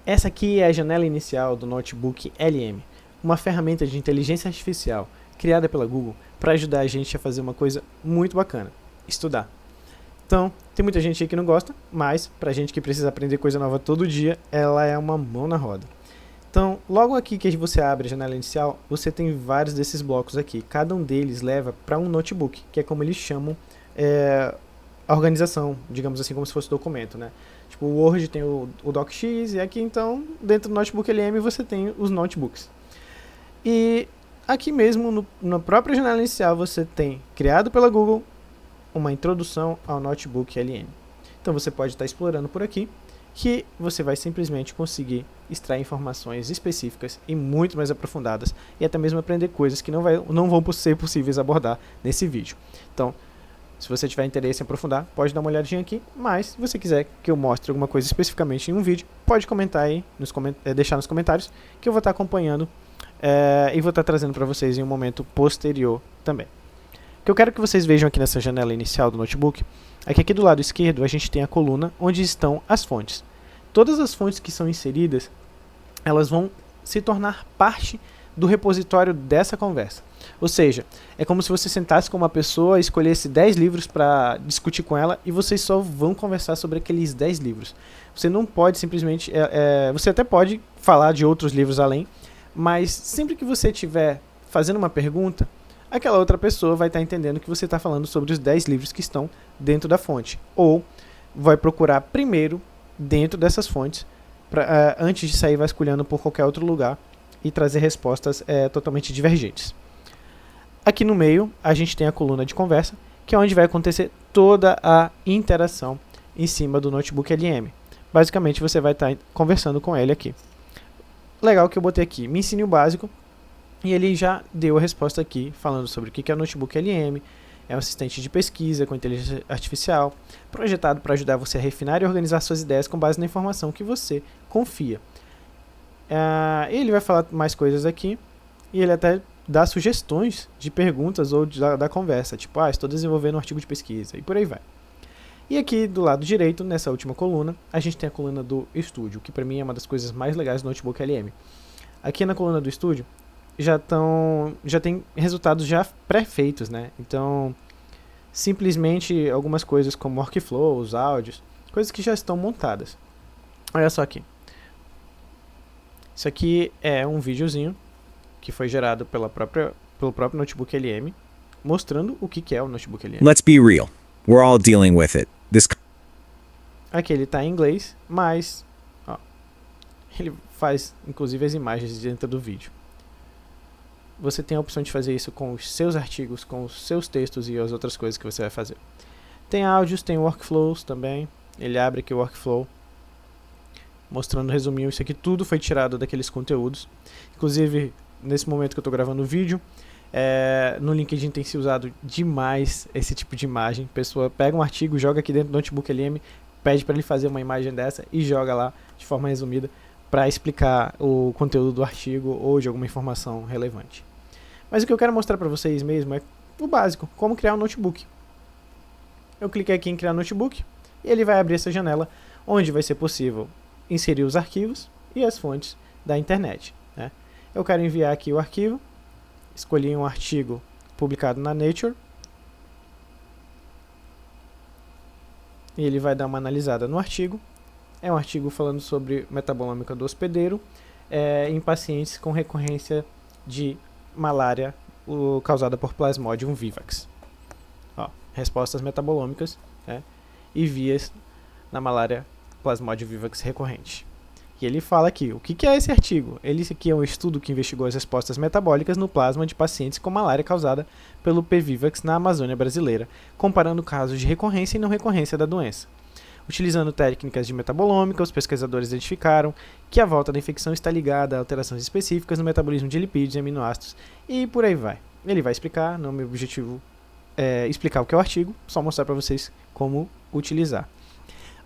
Essa aqui é a janela inicial do Notebook LM, uma ferramenta de inteligência artificial criada pela Google para ajudar a gente a fazer uma coisa muito bacana, estudar. Então, tem muita gente aí que não gosta, mas pra gente que precisa aprender coisa nova todo dia, ela é uma mão na roda. Então, logo aqui que você abre a janela inicial, você tem vários desses blocos aqui. Cada um deles leva para um notebook, que é como eles chamam a organização, digamos assim, como se fosse documento, né? Tipo, o Word tem o DocX, e aqui então, dentro do Notebook LM, você tem os notebooks. E aqui mesmo, na própria janela inicial, você tem, criado pela Google, uma introdução ao Notebook LM. Então você pode estar explorando por aqui, que você vai simplesmente conseguir extrair informações específicas e muito mais aprofundadas, e até mesmo aprender coisas que não vão ser possíveis abordar nesse vídeo. Então, se você tiver interesse em aprofundar, pode dar uma olhadinha aqui, mas se você quiser que eu mostre alguma coisa especificamente em um vídeo, pode comentar aí, deixar nos comentários, que eu vou estar acompanhando e vou estar trazendo para vocês em um momento posterior também. O que eu quero que vocês vejam aqui nessa janela inicial do notebook é que aqui do lado esquerdo a gente tem a coluna onde estão as fontes. Todas as fontes que são inseridas, elas vão se tornar parte do repositório dessa conversa. Ou seja, é como se você sentasse com uma pessoa, escolhesse 10 livros para discutir com ela e vocês só vão conversar sobre aqueles 10 livros. Você não pode simplesmente... você até pode falar de outros livros além, mas sempre que você estiver fazendo uma pergunta, aquela outra pessoa vai estar entendendo que você está falando sobre os 10 livros que estão dentro da fonte. Ou vai procurar primeiro dentro dessas fontes, antes de sair vasculhando por qualquer outro lugar e trazer respostas totalmente divergentes. Aqui no meio, a gente tem a coluna de conversa, que é onde vai acontecer toda a interação em cima do Notebook LM. Basicamente, você vai estar conversando com ele aqui. Legal que eu botei aqui, me ensine o básico, e ele já deu a resposta aqui, falando sobre o que é o Notebook LM. É um assistente de pesquisa com inteligência artificial, projetado para ajudar você a refinar e organizar suas ideias com base na informação que você confia. Ele vai falar mais coisas aqui, e ele até dá sugestões de perguntas ou da conversa, tipo, estou desenvolvendo um artigo de pesquisa, e por aí vai. E aqui do lado direito, nessa última coluna, a gente tem a coluna do estúdio, que para mim é uma das coisas mais legais do Notebook LM. Aqui na coluna do estúdio, já tem resultados já pré-feitos, né? Então, simplesmente algumas coisas como workflows, áudios, coisas que já estão montadas. Olha só aqui. Isso aqui é um videozinho que foi gerado pelo próprio Notebook LM, mostrando o que é o Notebook LM. Let's be real. We're all dealing with it. Aqui ele está em inglês, mas ele faz inclusive as imagens dentro do vídeo. Você tem a opção de fazer isso com os seus artigos, com os seus textos e as outras coisas que você vai fazer. Tem áudios, tem workflows também. Ele abre aqui o workflow, mostrando resuminho. Isso aqui tudo foi tirado daqueles conteúdos. Inclusive, nesse momento que eu estou gravando o vídeo, no LinkedIn tem se usado demais esse tipo de imagem. A pessoa pega um artigo, joga aqui dentro do Notebook LM, pede para ele fazer uma imagem dessa e joga lá de forma resumida para explicar o conteúdo do artigo ou de alguma informação relevante. Mas o que eu quero mostrar para vocês mesmo é o básico, como criar um notebook. Eu cliquei aqui em criar notebook e ele vai abrir essa janela onde vai ser possível inserir os arquivos e as fontes da internet, né? Eu quero enviar aqui o arquivo, escolhi um artigo publicado na Nature e ele vai dar uma analisada no artigo. É um artigo falando sobre metabolômica do hospedeiro em pacientes com recorrência de malária causada por Plasmodium vivax. Respostas metabolômicas e vias na malária Plasmodium vivax recorrente. E ele fala aqui, o que é esse artigo? Esse aqui é um estudo que investigou as respostas metabólicas no plasma de pacientes com malária causada pelo P. vivax na Amazônia brasileira, comparando casos de recorrência e não recorrência da doença. Utilizando técnicas de metabolômica, os pesquisadores identificaram que a volta da infecção está ligada a alterações específicas no metabolismo de lipídios e aminoácidos, e por aí vai. Ele vai explicar, não é meu objetivo explicar o que é o artigo, só mostrar para vocês como utilizar.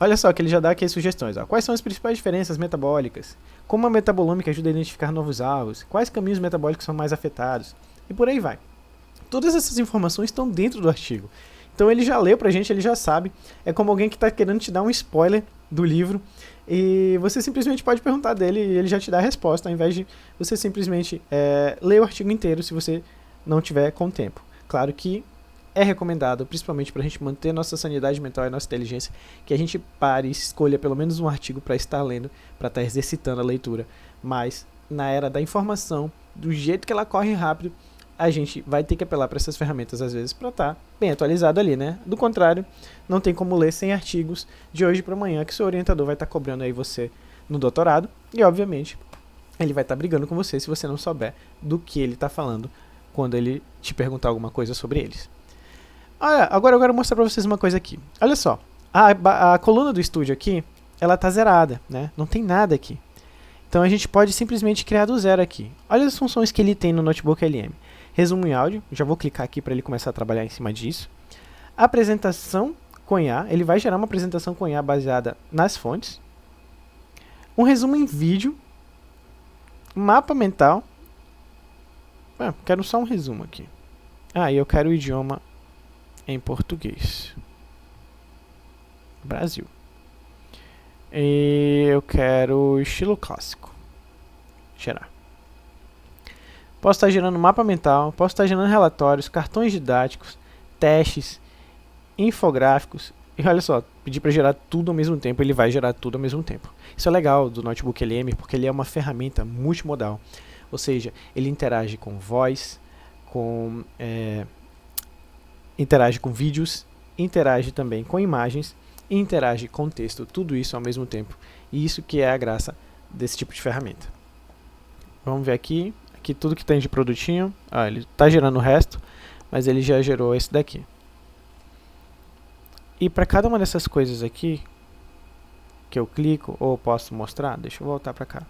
Olha só que ele já dá aqui as sugestões. Quais são as principais diferenças metabólicas? Como a metabolômica ajuda a identificar novos alvos? Quais caminhos metabólicos são mais afetados? E por aí vai. Todas essas informações estão dentro do artigo. Então ele já leu pra gente, ele já sabe. É como alguém que está querendo te dar um spoiler do livro E você simplesmente pode perguntar dele e ele já te dá a resposta, ao invés de você simplesmente ler o artigo inteiro se você não tiver com tempo. Claro que é recomendado, principalmente para a gente manter nossa sanidade mental e nossa inteligência, que a gente pare e escolha pelo menos um artigo para estar lendo, para estar exercitando a leitura. Mas, na era da informação, do jeito que ela corre rápido, a gente vai ter que apelar para essas ferramentas às vezes para estar bem atualizado ali, né? Do contrário, não tem como ler 100 artigos de hoje para amanhã que seu orientador vai estar cobrando aí você no doutorado e, obviamente, ele vai estar brigando com você se você não souber do que ele está falando quando ele te perguntar alguma coisa sobre eles. Agora eu quero mostrar para vocês uma coisa aqui. Olha só, a coluna do estúdio aqui, ela tá zerada, né? Não tem nada aqui. Então a gente pode simplesmente criar do zero aqui. Olha as funções que ele tem no Notebook LM. Resumo em áudio, já vou clicar aqui para ele começar a trabalhar em cima disso. Apresentação com IA, ele vai gerar uma apresentação com IA baseada nas fontes. Um resumo em vídeo. Mapa mental. Quero só um resumo aqui. E eu quero o idioma em português. Brasil. E eu quero estilo clássico. Gerar. Posso estar gerando mapa mental, posso estar gerando relatórios, cartões didáticos, testes, infográficos. E olha só, pedir para gerar tudo ao mesmo tempo, ele vai gerar tudo ao mesmo tempo. Isso é legal do Notebook LM, porque ele é uma ferramenta multimodal. Ou seja, ele interage com voz, interage com vídeos, interage também com imagens, e interage com texto, tudo isso ao mesmo tempo. E isso que é a graça desse tipo de ferramenta. Vamos ver aqui tudo que tem de produtinho. Ele está gerando o resto, mas ele já gerou esse daqui. E para cada uma dessas coisas aqui, que eu clico, ou posso mostrar, deixa eu voltar para cá.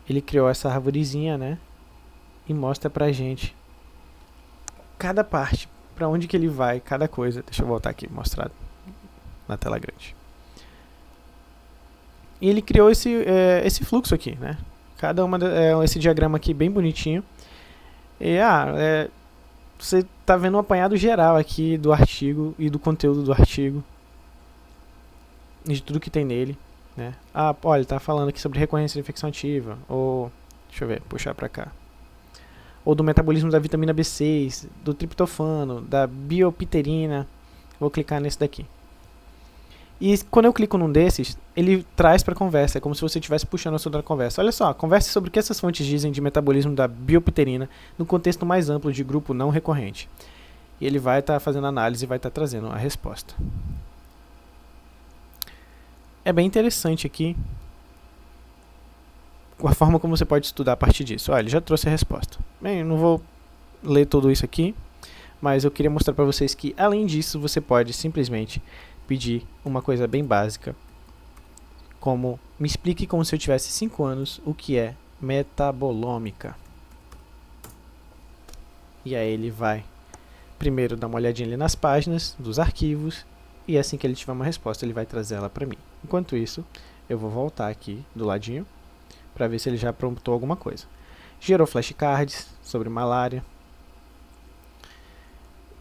Ele criou essa arvorezinha, né? E mostra pra gente cada parte, para onde que ele vai, cada coisa. Deixa eu voltar aqui, mostrar na tela grande. E ele criou esse fluxo aqui, né? Cada uma esse diagrama aqui bem bonitinho. E você está vendo um apanhado geral aqui do artigo e do conteúdo do artigo e de tudo que tem nele, né? Olha, tá falando aqui sobre recorrência de infecção ativa, ou deixa eu ver, puxar para cá. Ou do metabolismo da vitamina B6, do triptofano, da biopterina. Vou clicar nesse daqui. E quando eu clico num desses, ele traz para a conversa, é como se você estivesse puxando o assunto da conversa. Olha só, converse sobre o que essas fontes dizem de metabolismo da biopterina no contexto mais amplo de grupo não recorrente. E ele vai estar fazendo análise e vai estar trazendo a resposta. É bem interessante aqui a forma como você pode estudar a partir disso. Olha, ele já trouxe a resposta. Bem, eu não vou ler tudo isso aqui, mas eu queria mostrar para vocês que, além disso, você pode simplesmente pedir uma coisa bem básica, como me explique como se eu tivesse 5 anos o que é metabolômica. E aí ele vai primeiro dar uma olhadinha ali nas páginas dos arquivos, e assim que ele tiver uma resposta, ele vai trazer ela para mim. Enquanto isso, eu vou voltar aqui do ladinho para ver se ele já promptou alguma coisa. Gerou flashcards sobre malária.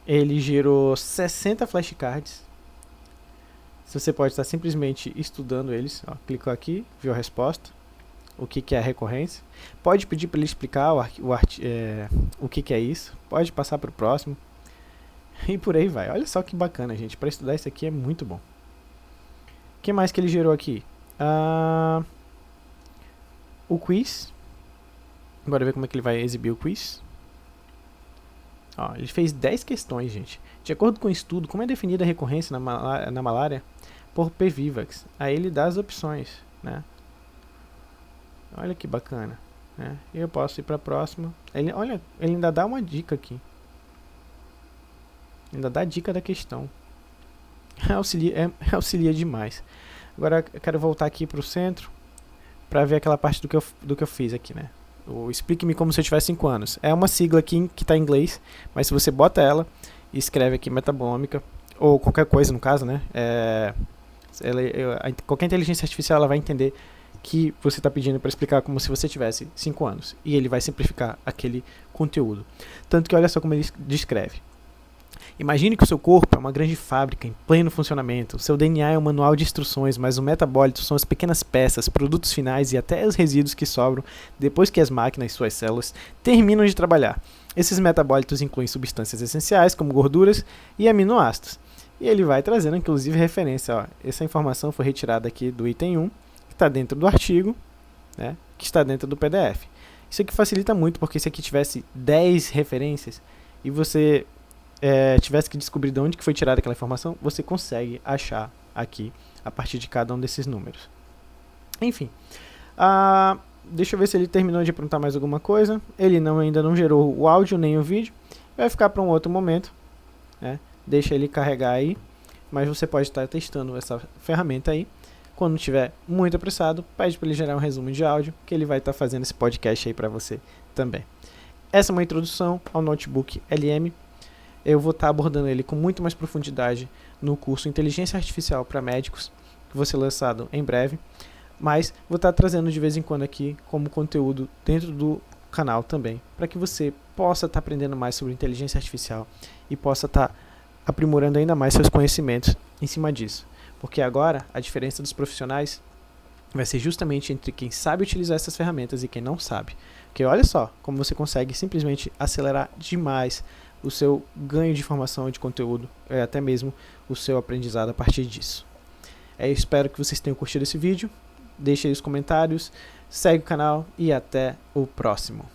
Ele gerou 60 flashcards. Você pode estar simplesmente estudando eles. Clicou aqui, viu a resposta. O que é a recorrência. Pode pedir para ele explicar o que é isso. Pode passar para o próximo. E por aí vai. Olha só que bacana, gente. Para estudar isso aqui é muito bom. O que mais que ele gerou aqui? O quiz. Bora ver como é que ele vai exibir o quiz. Ele fez 10 questões, gente. De acordo com o estudo, como é definida a recorrência na malária por PVivax? Aí ele dá as opções, né? Olha que bacana, né? Eu posso ir para a próxima. Ele ainda dá uma dica aqui. Ainda dá a dica da questão. Auxilia demais. Agora eu quero voltar aqui para o centro para ver aquela parte do que eu fiz aqui, né? O explique-me como se eu tivesse 5 anos. É uma sigla aqui que está em inglês, mas se você bota ela e escreve aqui metabolômica, ou qualquer coisa no caso, né? Qualquer inteligência artificial ela vai entender que você está pedindo para explicar como se você tivesse 5 anos. E ele vai simplificar aquele conteúdo. Tanto que olha só como ele descreve. Imagine que o seu corpo é uma grande fábrica em pleno funcionamento. O seu DNA é um manual de instruções, mas o metabólito são as pequenas peças, produtos finais e até os resíduos que sobram depois que as máquinas e suas células terminam de trabalhar. Esses metabólitos incluem substâncias essenciais, como gorduras e aminoácidos. E ele vai trazendo, inclusive, referência. Ó, essa informação foi retirada aqui do item 1, que está dentro do artigo, né, que está dentro do PDF. Isso aqui facilita muito, porque se aqui tivesse 10 referências e você tivesse que descobrir de onde que foi tirada aquela informação, você consegue achar aqui a partir de cada um desses números. Enfim, deixa eu ver se ele terminou de perguntar mais alguma coisa. Ele ainda não gerou o áudio nem o vídeo, vai ficar para um outro momento, né? Deixa ele carregar aí, mas você pode estar testando essa ferramenta aí. Quando estiver muito apressado, pede para ele gerar um resumo de áudio, que ele vai estar fazendo esse podcast aí para você também. Essa é uma introdução ao notebook LM. Eu vou estar abordando ele com muito mais profundidade no curso Inteligência Artificial para Médicos, que vai ser lançado em breve, mas vou estar trazendo de vez em quando aqui como conteúdo dentro do canal também, para que você possa estar aprendendo mais sobre inteligência artificial e possa estar aprimorando ainda mais seus conhecimentos em cima disso. Porque agora a diferença dos profissionais vai ser justamente entre quem sabe utilizar essas ferramentas e quem não sabe. Porque olha só como você consegue simplesmente acelerar demais o seu ganho de informação e de conteúdo, até mesmo o seu aprendizado a partir disso. Espero que vocês tenham curtido esse vídeo, deixe aí os comentários, segue o canal e até o próximo.